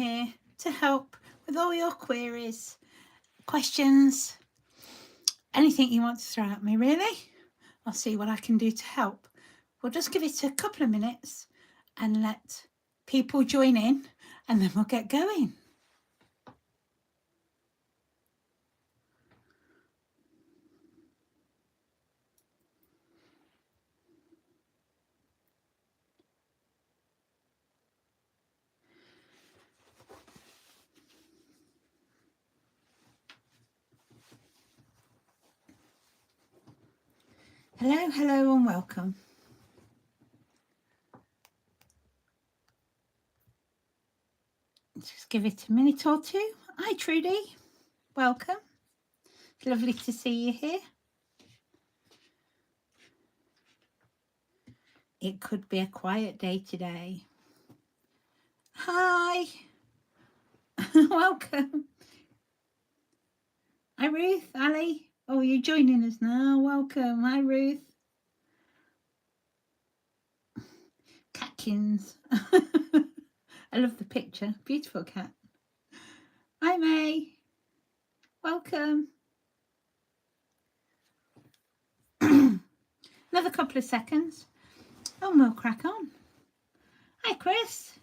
here to help with all your queries, questions, anything you want to throw at me, really. I'll see what I can do to help. We'll just give it a couple of minutes and let people join in, and then we'll get going. Hello, hello, and welcome. Just give it a minute or two. Hi, Trudy. Welcome. It's lovely to see you here. It could be a quiet day today. Hi. Welcome. Hi, Ruth. Ali. Oh, you're joining us now. Welcome. Hi, Ruth. Catkins. I love the picture. Beautiful cat. Hi, May. Welcome. Another couple of seconds and we'll crack on. Hi, Chris.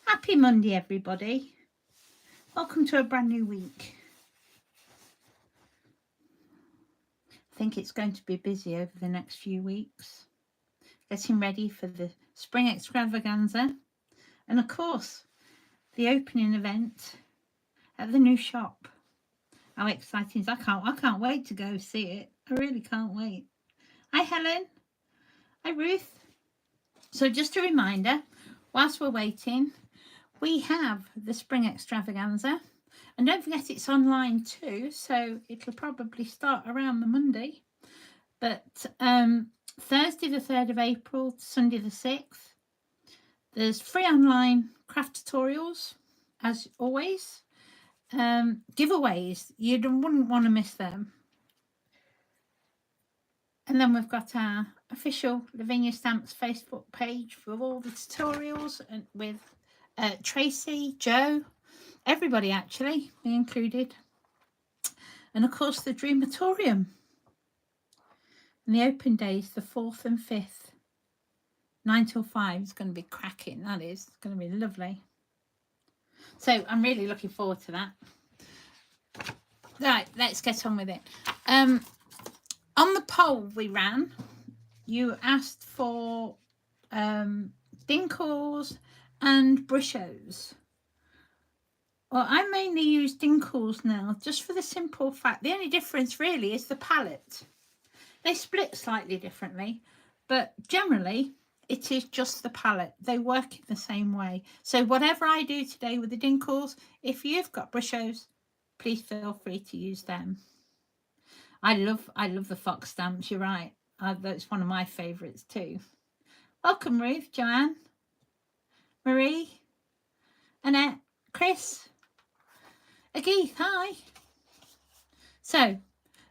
Happy Monday, everybody. Welcome to a brand new week. I think it's going to be busy over the next few weeks. Getting ready for the spring extravaganza. And of course, the opening event at the new shop. How exciting is that? I can't wait to go see it. I really can't wait. Hi, Helen. Hi, Ruth. So just a reminder, whilst we're waiting, we have the spring extravaganza. And don't forget it's online too, so it'll probably start around the Monday. But Thursday the 3rd of April to Sunday the 6th, there's free online craft tutorials, as always. Giveaways, you wouldn't want to miss them. And then we've got our official Lavinia Stamps Facebook page with all the tutorials, and with Tracy, Joe, everybody actually, we included. And of course the Dreamatorium. And the open days, the 4th and 5th, 9 till 5 is going to be cracking. That is going to be lovely. So I'm really looking forward to that. Right, let's get on with it. On the poll we ran, you asked for dinkles and brushes. Well, I mainly use dinkles now, just for the simple fact, the only difference really is the palette. They split slightly differently, but generally it is just the palette. They work in the same way. So whatever I do today with the dinkles, if you've got brushes, please feel free to use them. I love the fox stamps, you're right. That's one of my favourites too. Welcome, Ruth, Joanne, Marie, Annette, Chris, Ageeth, hi. So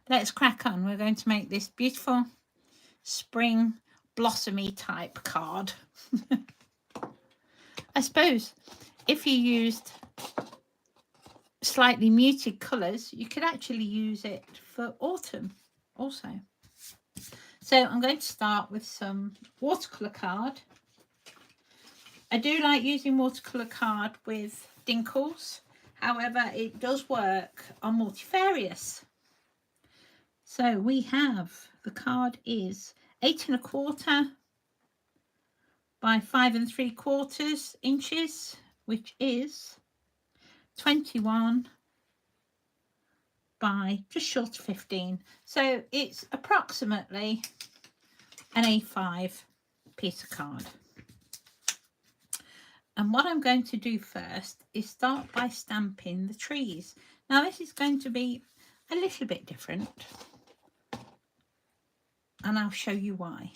let's crack on. We're going to make this beautiful spring blossomy type card. I suppose if you used slightly muted colours, you could actually use it for autumn also. So I'm going to start with some watercolour card. I do like using watercolour card with dinkles, however it does work on multifarious. So we have, the card is 8 1/4 by 5 3/4 inches, which is 21 by just short of 15. So it's approximately an A5 piece of card. And what I'm going to do first is start by stamping the trees. Now this is going to be a little bit different, and I'll show you why.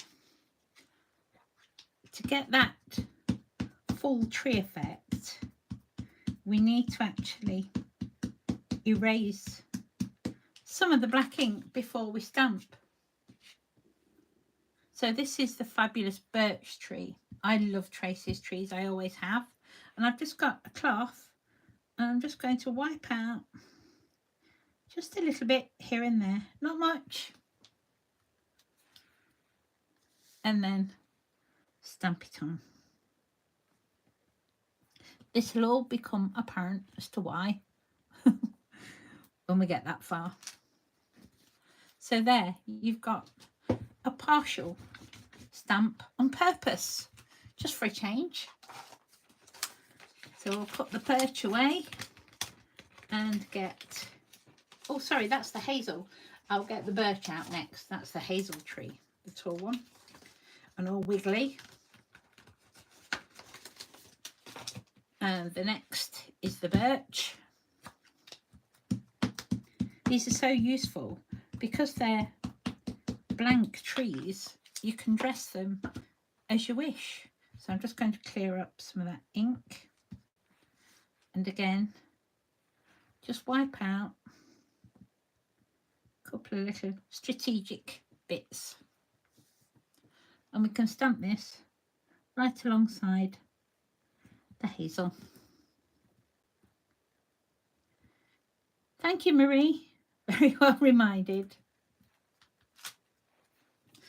To get that full tree effect, we need to actually erase some of the black ink before we stamp. So this is the fabulous birch tree. I love Tracy's trees, I always have. And I've just got a cloth and I'm just going to wipe out just a little bit here and there, not much, and then stamp it on. This will all become apparent as to why when we get that far. So there, you've got a partial stamp on purpose, just for a change. So we'll put the birch away and get, oh sorry, that's the hazel. I'll get the birch out next. That's the hazel tree, the tall one, and all wiggly. And the next is the birch. These are so useful because they're blank trees. You can dress them as you wish. So I'm just going to clear up some of that ink. And again, just wipe out a couple of little strategic bits. And we can stamp this right alongside the hazel. Thank you, Marie. Very well reminded.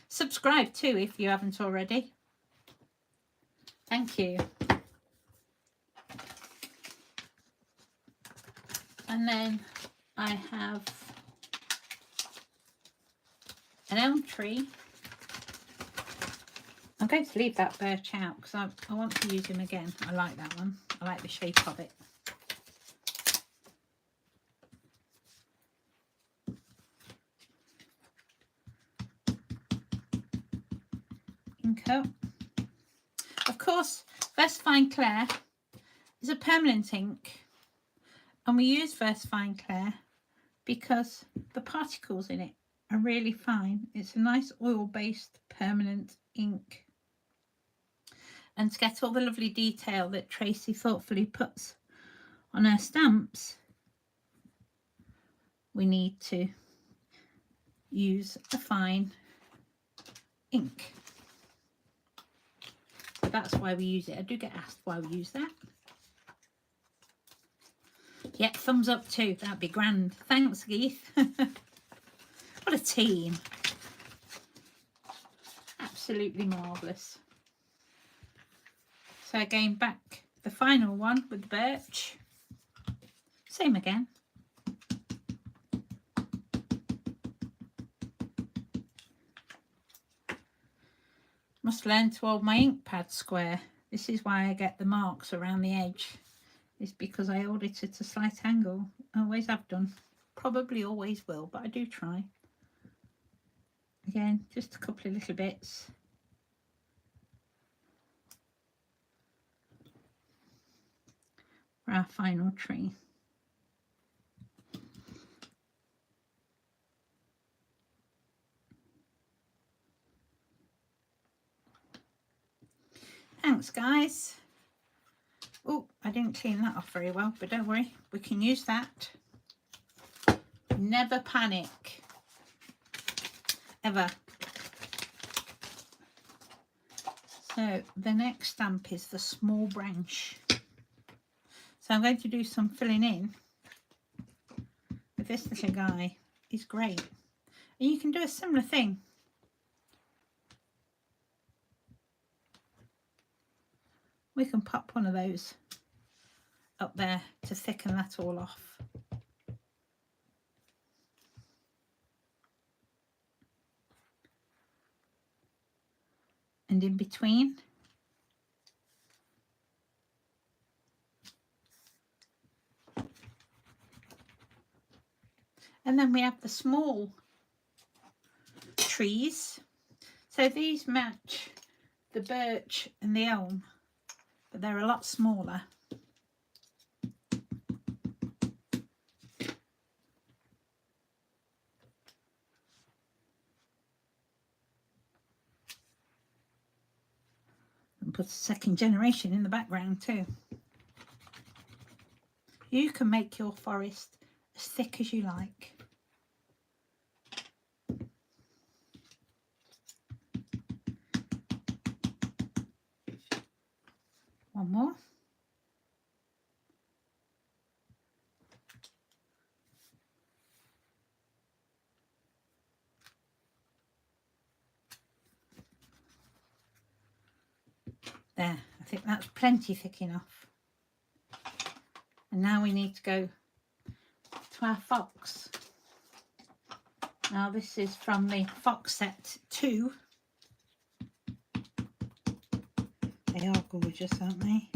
Subscribe too if you haven't already. Thank you. And then I have an elm tree. I'm going to leave that birch out because I want to use him again. I like that one. I like the shape of it. Ink up. Of course, Versafine Clair is a permanent ink, and we use Versafine Clair because the particles in it are really fine. It's a nice oil-based permanent ink. And to get all the lovely detail that Tracy thoughtfully puts on her stamps, we need to use a fine ink. So that's why we use it. I do get asked why we use that. Yep, thumbs up too. That'd be grand. Thanks, Keith. What a team. Absolutely marvellous. So again, back the final one with the birch. Same again. Must learn to hold my ink pad square. This is why I get the marks around the edge. It's because I hold it at a slight angle. I always have done. Probably always will, but I do try. Again, just a couple of little bits. For our final tree. Thanks, guys. Oh, I didn't clean that off very well, but don't worry, we can use that. Never panic. Ever. So the next stamp is the small branch. So I'm going to do some filling in with this little guy. He's great. And you can do a similar thing. We can pop one of those up there to thicken that all off. And in between, and then we have the small trees. So these match the birch and the elm, but they're a lot smaller. And put a second generation in the background too. You can make your forest as thick as you like. One more. There, I think that's plenty thick enough. And now we need to go to our fox. Now this is from the Fox Set 2. They are gorgeous, aren't they?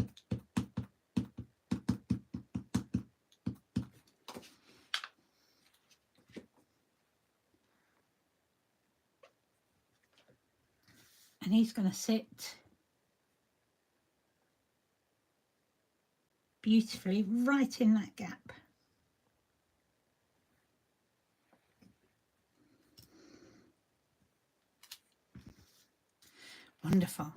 And he's going to sit beautifully right in that gap. Wonderful.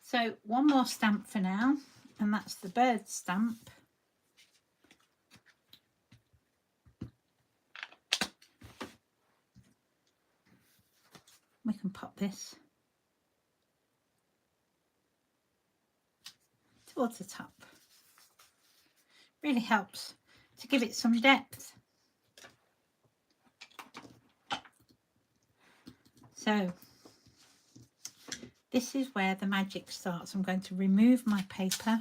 So one more stamp for now, and that's the bird stamp. We can pop this towards the top. Really helps to give it some depth. So this is where the magic starts. I'm going to remove my paper.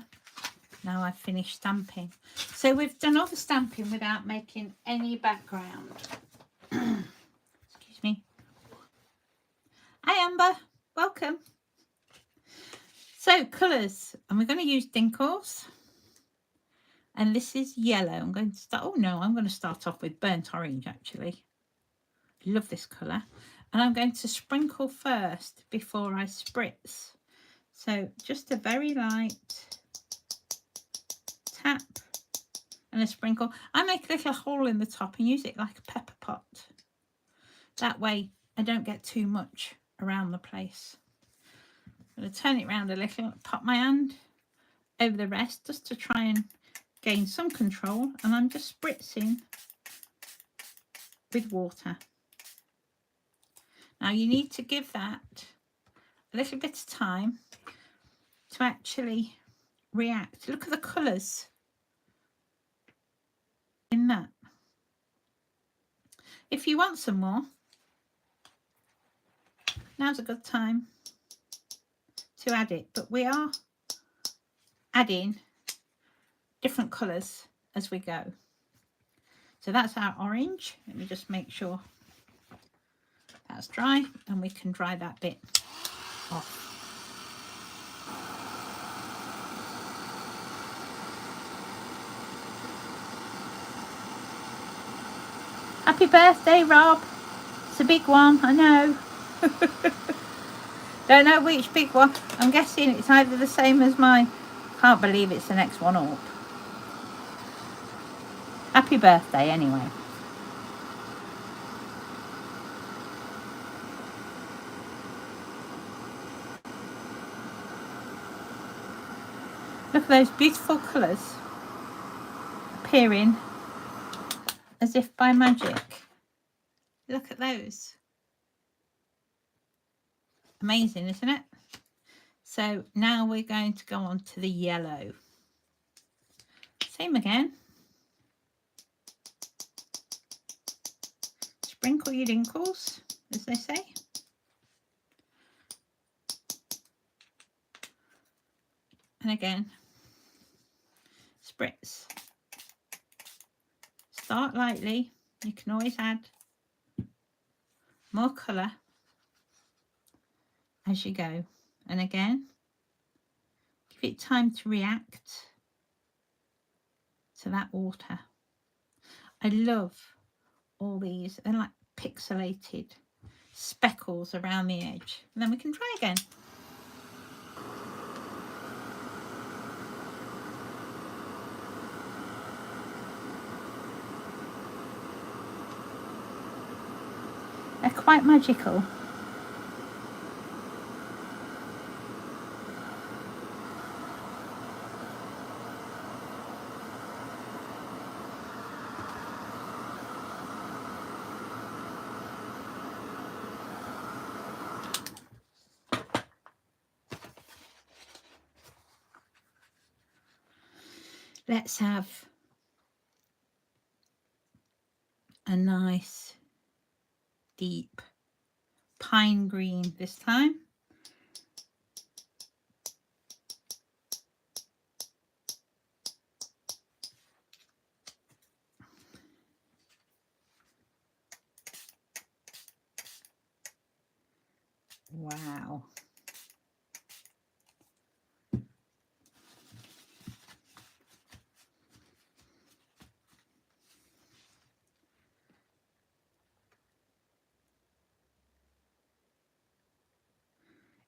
Now I've finished stamping. So we've done all the stamping without making any background. Excuse me. Hi Amber, welcome. So colours, and we're going to use dinkles. And this is yellow. I'm going to start, oh no, I'm going to start off with burnt orange actually. Love this colour. And I'm going to sprinkle first before I spritz. So just a very light tap and a sprinkle. I make a little hole in the top and use it like a pepper pot. That way I don't get too much around the place. I'm going to turn it around a little, pop my hand over the rest just to try and gain some control, and I'm just spritzing with water. Now you need to give that a little bit of time to actually react. Look at the colours in that. If you want some more, now's a good time to add it, but we are adding different colours as we go. So that's our orange. Let me just make sure that's dry, and we can dry that bit off. Happy birthday, Rob. It's a big one, I know. Don't know which big one. I'm guessing it's either the same as mine. Can't believe it's the next one up. Happy birthday anyway. Look at those beautiful colours appearing as if by magic. Look at those. Amazing, isn't it? So now we're going to go on to the yellow. Same again. Sprinkle your dinkles, as they say. And again, spritz. Start lightly. You can always add more colour as you go. And again, give it time to react to that water. I love all these. They're like pixelated speckles around the edge. And then we can try again. They're quite magical. Let's have a nice deep pine green this time. Wow.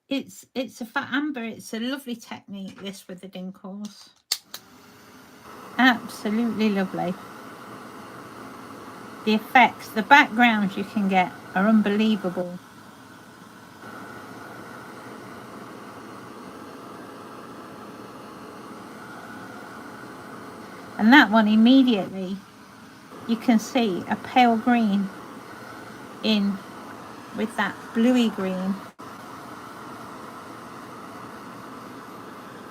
It's a fat amber. It's a lovely technique, this, with the dinkles. Absolutely lovely. The effects, the backgrounds you can get are unbelievable. And that one, immediately you can see a pale green in with that bluey green.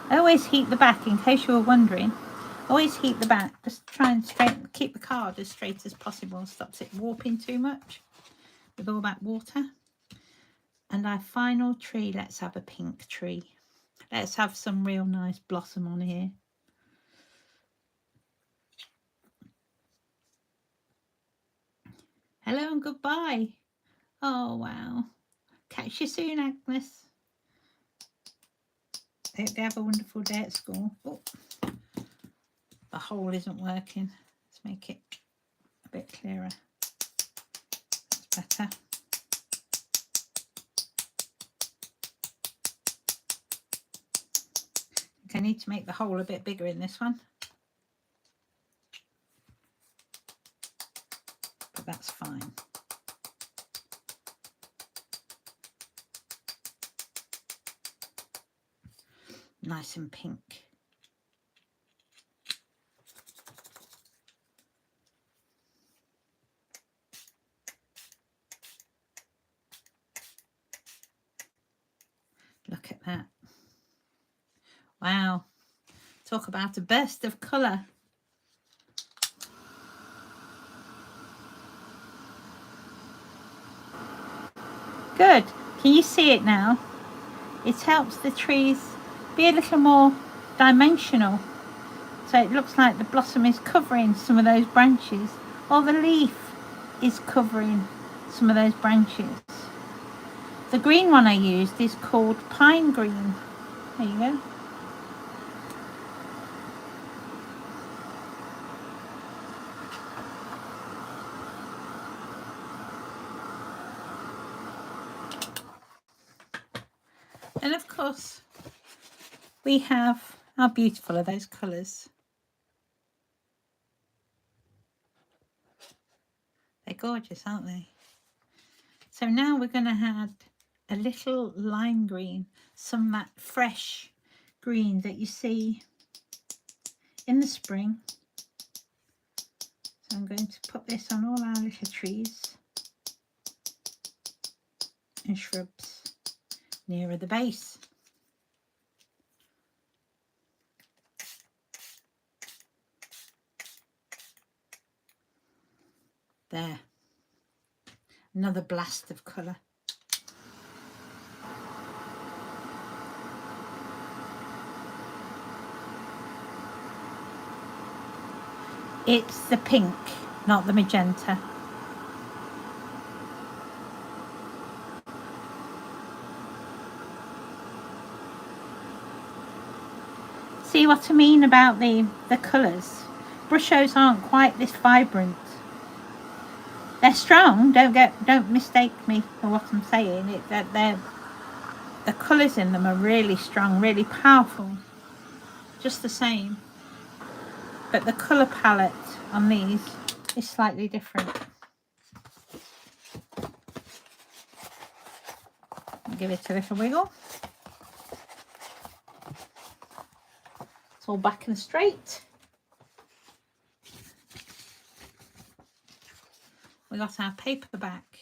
I always heat the back, in case you were wondering. Always heat the back. Just try and keep the card as straight as possible. Stops it warping too much with all that water. And our final tree, let's have a pink tree. Let's have some real nice blossom on here. Hello and goodbye. Oh, wow. Catch you soon, Agnes. I hope they have a wonderful day at school. Oh, the hole isn't working. Let's make it a bit clearer. That's better. I think I need to make the hole a bit bigger in this one. But that's fine. Nice and pink. Look at that. Wow. Talk about a burst of colour. Good. Can you see it now? It helps the trees be a little more dimensional. So it looks like the blossom is covering some of those branches, or the leaf is covering some of those branches. The green one I used is called pine green. There you go. And of course, we have, how beautiful are those colours? They're gorgeous, aren't they? So now we're going to add a little lime green, some of that fresh green that you see in the spring. So I'm going to put this on all our little trees and shrubs nearer the base. There. Another blast of colour. It's the pink, not the magenta. See what I mean about the colours? Brushos aren't quite this vibrant. They're strong, don't mistake me for what I'm saying. The colours in them are really strong, really powerful. Just the same. But the colour palette on these is slightly different. Give it a little wiggle. It's all back and straight. We got our paper back.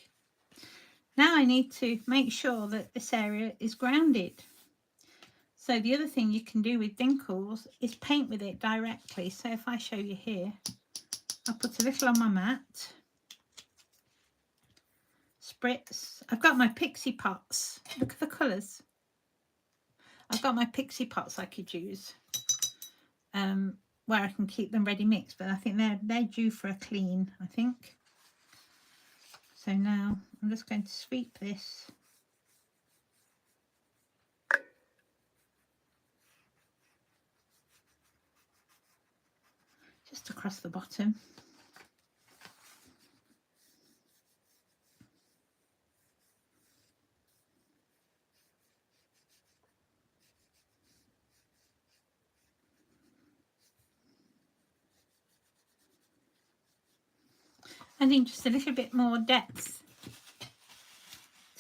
Now I need to make sure that this area is grounded. So the other thing you can do with dinkles is paint with it directly. So if I show you here, I'll put a little on my mat, spritz. I've got my pixie pots. Look at the colours. I've got my pixie pots I could use, where I can keep them ready mixed, but I think they're due for a clean, I think. So now I'm just going to sweep this. Just across the bottom. Adding just a little bit more depth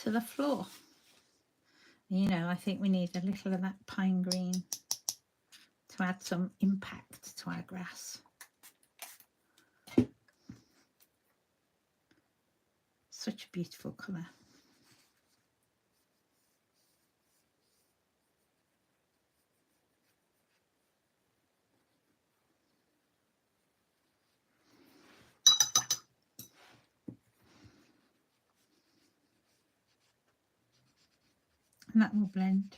to the floor. You know, I think we need a little of that pine green to add some impact to our grass. Such a beautiful colour. And that will blend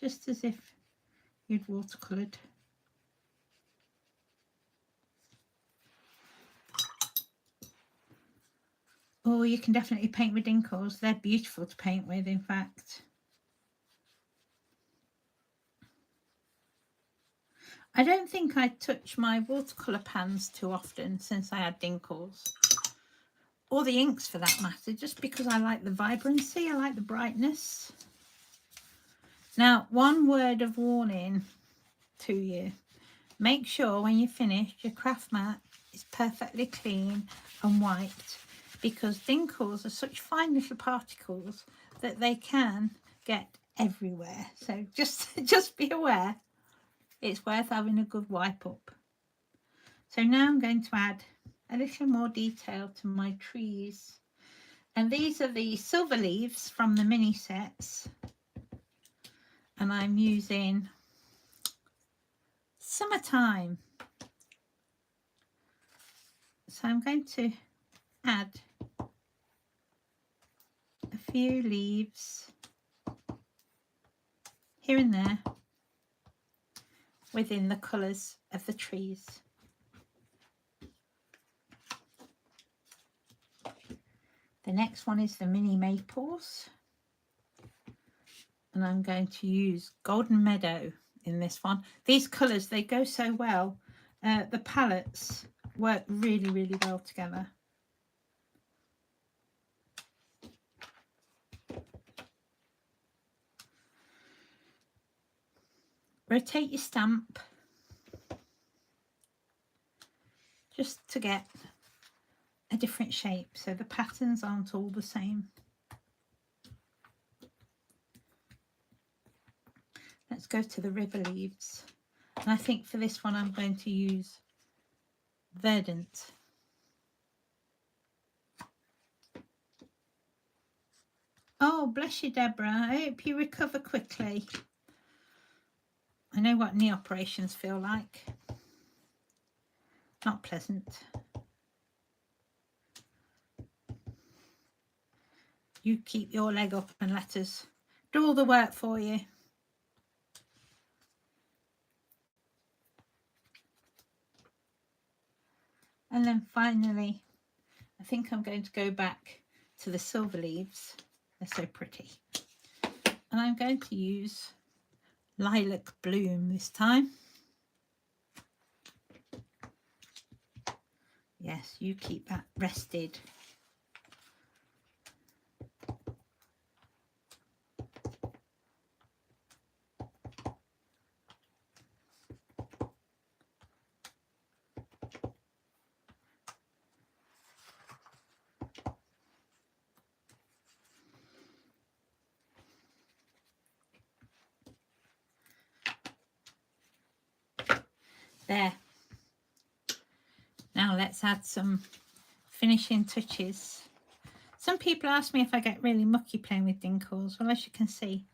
just as if you'd watercoloured. Oh, you can definitely paint with dinkles. They're beautiful to paint with, in fact. I don't think I touch my watercolour pans too often since I had dinkles. Or the inks for that matter, just because I like the vibrancy, I like the brightness. Now, one word of warning to you. Make sure when you finish, your craft mat is perfectly clean and wiped, because dinkles are such fine little particles that they can get everywhere. So just be aware. It's worth having a good wipe up. So now I'm going to add a little more detail to my trees. And these are the silver leaves from the mini sets. And I'm using Summertime. So I'm going to add a few leaves here and there within the colours of the trees. The next one is the mini maples, and I'm going to use Golden Meadow in this one. These colours, they go so well. The palettes work really, really well together. Rotate your stamp just to get a different shape so the patterns aren't all the same. Let's go to the river leaves, and I think for this one I'm going to use Verdant. Oh, bless you, Deborah. I hope you recover quickly. I know what knee operations feel like. Not pleasant. You keep your leg up and let us do all the work for you. And then finally, I think I'm going to go back to the silver leaves. They're so pretty. And I'm going to use Lilac Bloom this time. Yes, you keep that rested. There. Now let's add some finishing touches. Some people ask me if I get really mucky playing with dinkles. Well, as you can see,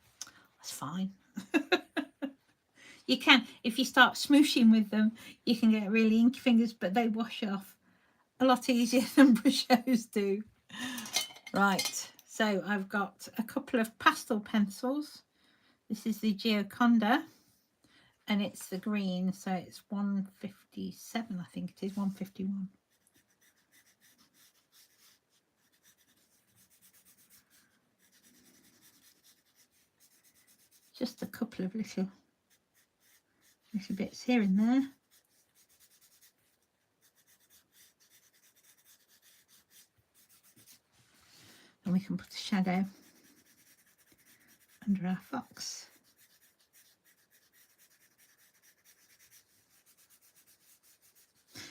that's fine. You can, if you start smooshing with them, you can get really inky fingers, but they wash off a lot easier than brushos do. Right, so I've got a couple of pastel pencils. This is the Gioconda, and it's the green, so it's 157, I think it is, 151. Just a couple of little bits here and there. And we can put a shadow under our fox.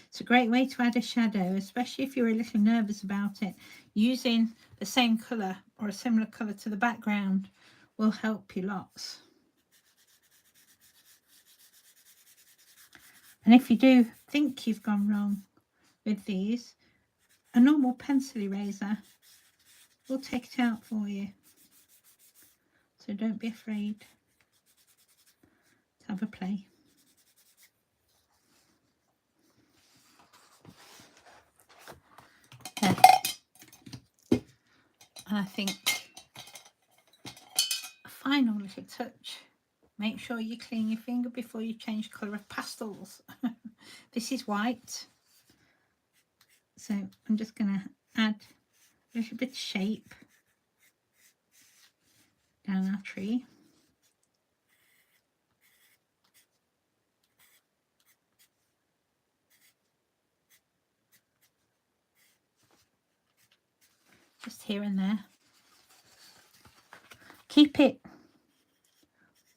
It's a great way to add a shadow, especially if you're a little nervous about it. Using the same colour or a similar colour to the background will help you lots. And if you do think you've gone wrong with these, a normal pencil eraser will take it out for you. So don't be afraid to have a play. There. And I think a final little touch, make sure you clean your finger before you change colour of pastels. This is white, so I'm just going to add a little bit of shape down our tree. Just here and there. Keep it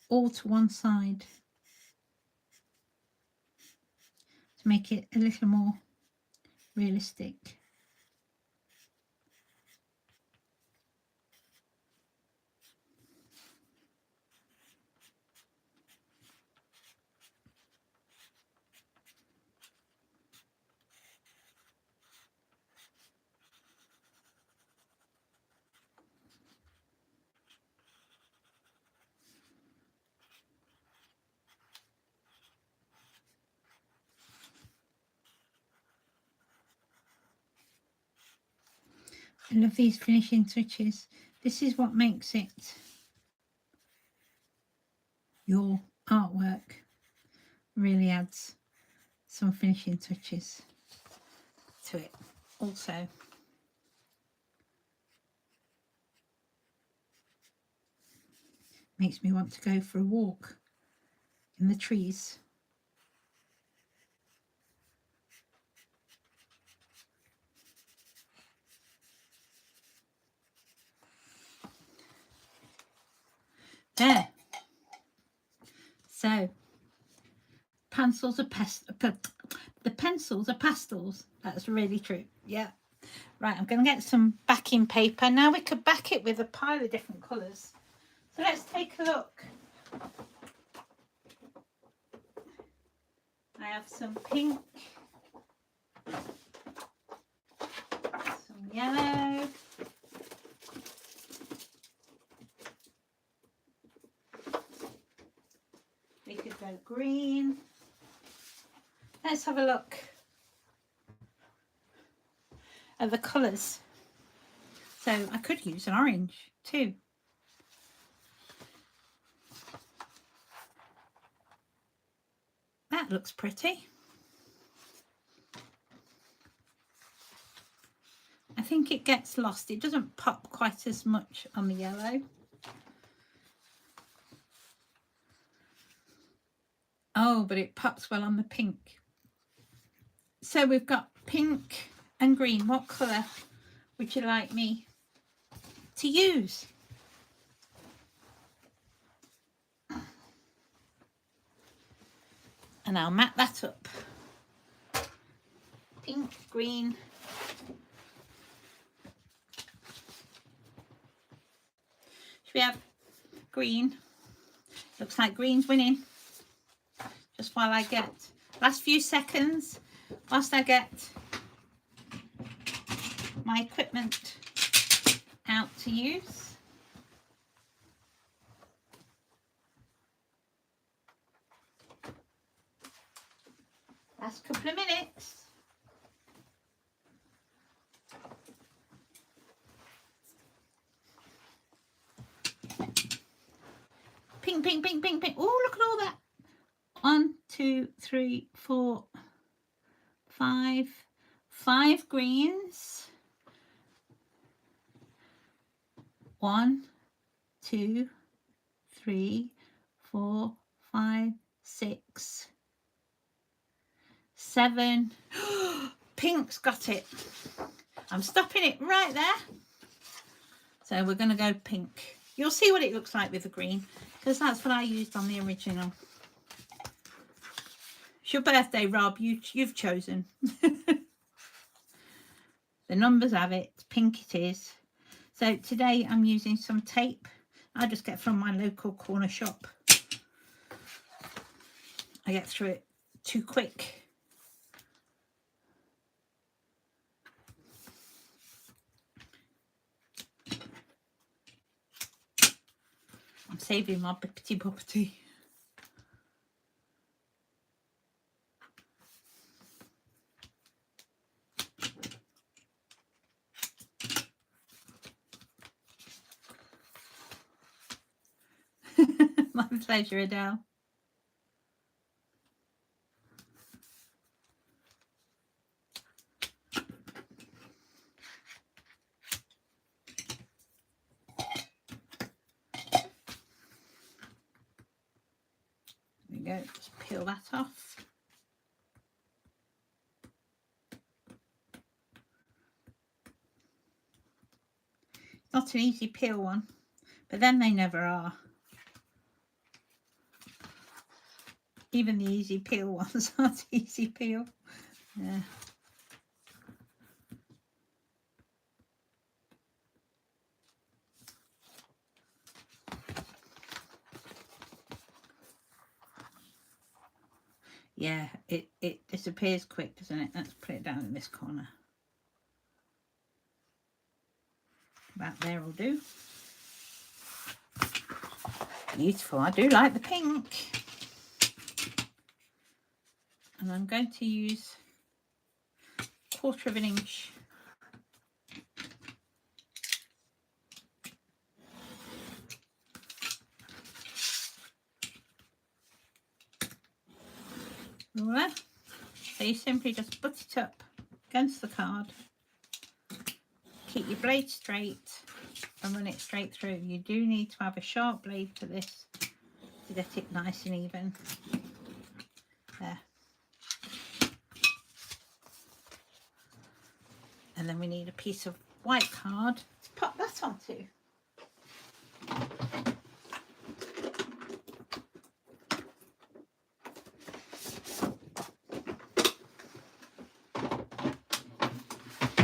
all to one side to make it a little more realistic. I love these finishing touches. This is what makes it your artwork. Really adds some finishing touches to it. Also, makes me want to go for a walk in the trees. There. So, pencils are the pencils are pastels. That's really true. Yeah. Right, I'm going to get some backing paper. Now we could back it with a pile of different colours. So let's take a look. I have some pink, some yellow, we could go green. Let's have a look at the colours. So I could use an orange too. That looks pretty. I think it gets lost. It doesn't pop quite as much on the yellow. Oh, but it pops well on the pink. So we've got pink and green. What colour would you like me to use? And I'll mat that up. Pink, green. Should we have green? Looks like green's winning. Just while I get, last few seconds, whilst I get my equipment out to use. Last couple of minutes. pink, pink, pink, pink. Oh, look at all that. 1, 2, 3, 4, 5. 5 greens. 1, 2, 3, 4, 5, 6, 7. Pink's got it. I'm stopping it right there. So we're going to go pink. You'll see what it looks like with the green, because that's what I used on the original. It's your birthday, Rob. You've chosen. The numbers have it. Pink it is. So today I'm using some tape. I just get from my local corner shop. I get through it too quick. I'm saving my bippity boppity. My pleasure, Adele. There we go, just peel that off. Not an easy peel one, but then they never are. Even the easy peel ones aren't easy peel. Yeah. Yeah, it disappears quick, doesn't it? Let's put it down in this corner. About there will do. Beautiful. I do like the pink. And I'm going to use 1/4 of an inch. Ruler. So you simply just put it up against the card. Keep your blade straight and run it straight through. You do need to have a sharp blade for this to get it nice and even. There. And then we need a piece of white card to pop that onto.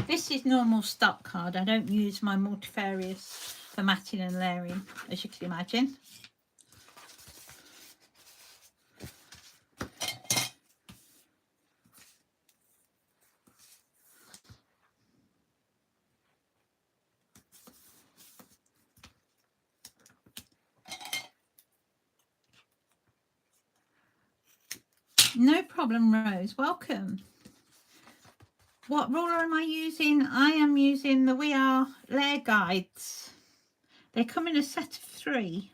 This is normal stock card. I don't use my multifarious for matting and layering, as you can imagine. No problem, Rose. Welcome. What ruler am I using? I am using the We Are Layer Guides. They come in a set of 3.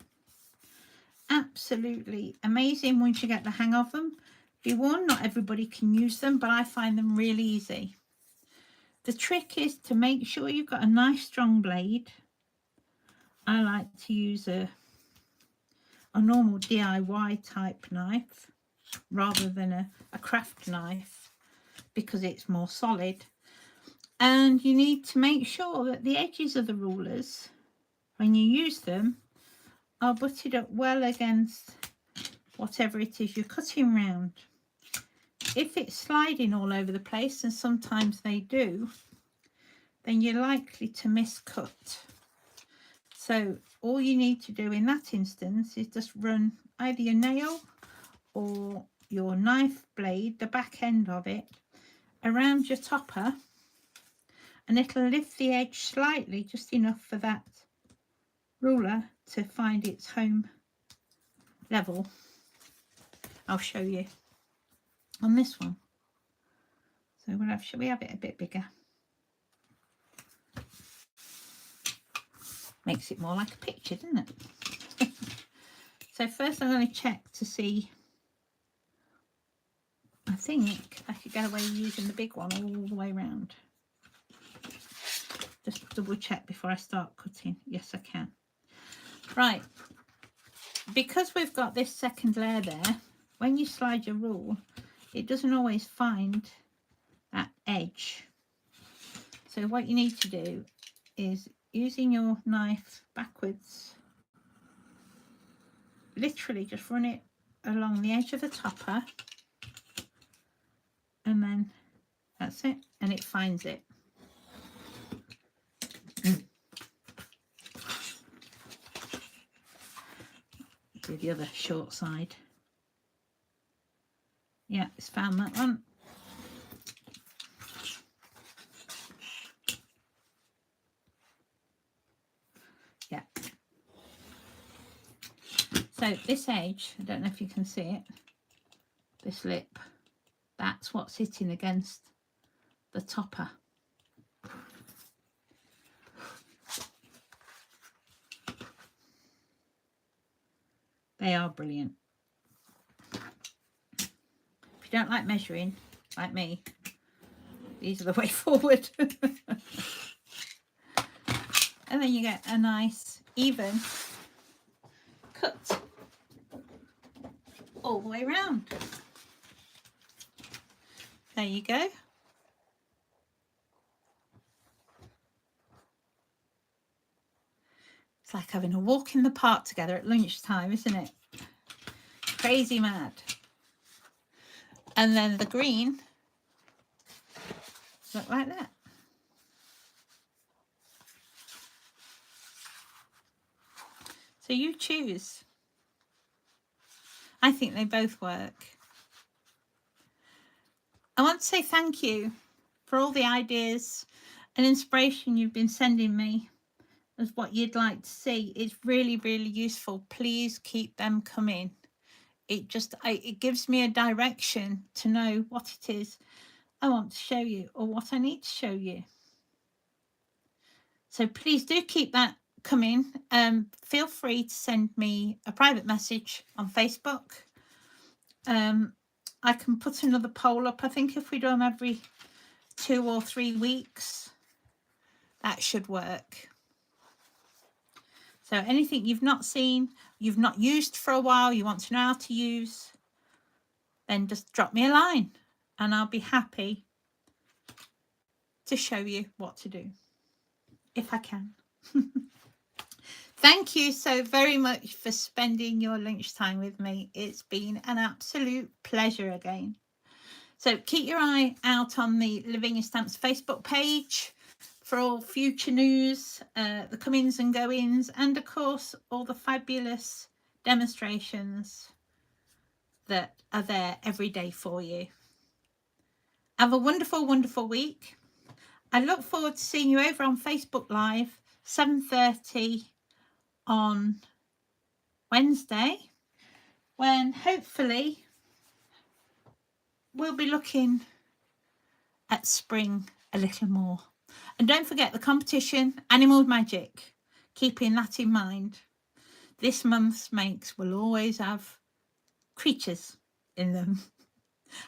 Absolutely amazing once you get the hang of them. Be warned, not everybody can use them, but I find them really easy. The trick is to make sure you've got a nice strong blade. I like to use a normal DIY type knife rather than a craft knife, because it's more solid. And you need to make sure that the edges of the rulers, when you use them, are butted up well against whatever it is you're cutting round. If it's sliding all over the place, and sometimes they do, then you're likely to miscut. So all you need to do in that instance is just run either your nail or your knife blade, the back end of it, around your topper, and it'll lift the edge slightly, just enough for that ruler to find its home level. I'll show you on this one. So we'll have, shall we have it a bit bigger? Makes it more like a picture, doesn't it? So first I'm going to check to see. I think I could get away using the big one all the way around. Just double check before I start cutting. Yes, I can. Right. Because we've got this second layer there, when you slide your rule, it doesn't always find that edge. So what you need to do is using your knife backwards, literally just run it along the edge of the topper, and then that's it, and it finds it. Do the other short side. Yeah, it's found that one. Yeah. So this edge, I don't know if you can see it, this lip, that's what's sitting against the topper. They are brilliant. If you don't like measuring, like me, these are the way forward. And then you get a nice, even cut all the way around. There you go. It's like having a walk in the park together at lunchtime, isn't it? Crazy mad. And then the green, look like that. So you choose. I think they both work. I want to say thank you for all the ideas and inspiration you've been sending me as what you'd like to see. It's really, really useful. Please keep them coming. It gives me a direction to know what it is I want to show you or what I need to show you. So please do keep that coming. Feel free to send me a private message on Facebook. I can put another poll up. I think if we do them every 2 or 3 weeks, that should work. So anything you've not seen, you've not used for a while, you want to know how to use, then just drop me a line and I'll be happy to show you what to do, if I can. Thank you so very much for spending your lunchtime with me. It's been an absolute pleasure again. So keep your eye out on the Lavinia Stamps Facebook page for all future news, the comings and goings, and of course all the fabulous demonstrations that are there every day for you. Have a wonderful, wonderful week. I look forward to seeing you over on Facebook Live, 7:30 on Wednesday, when hopefully we'll be looking at spring a little more. And don't forget the competition, Animal Magic, keeping that in mind. This month's makes will always have creatures in them.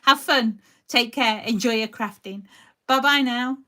Have fun. Take care. Enjoy your crafting. Bye-bye now.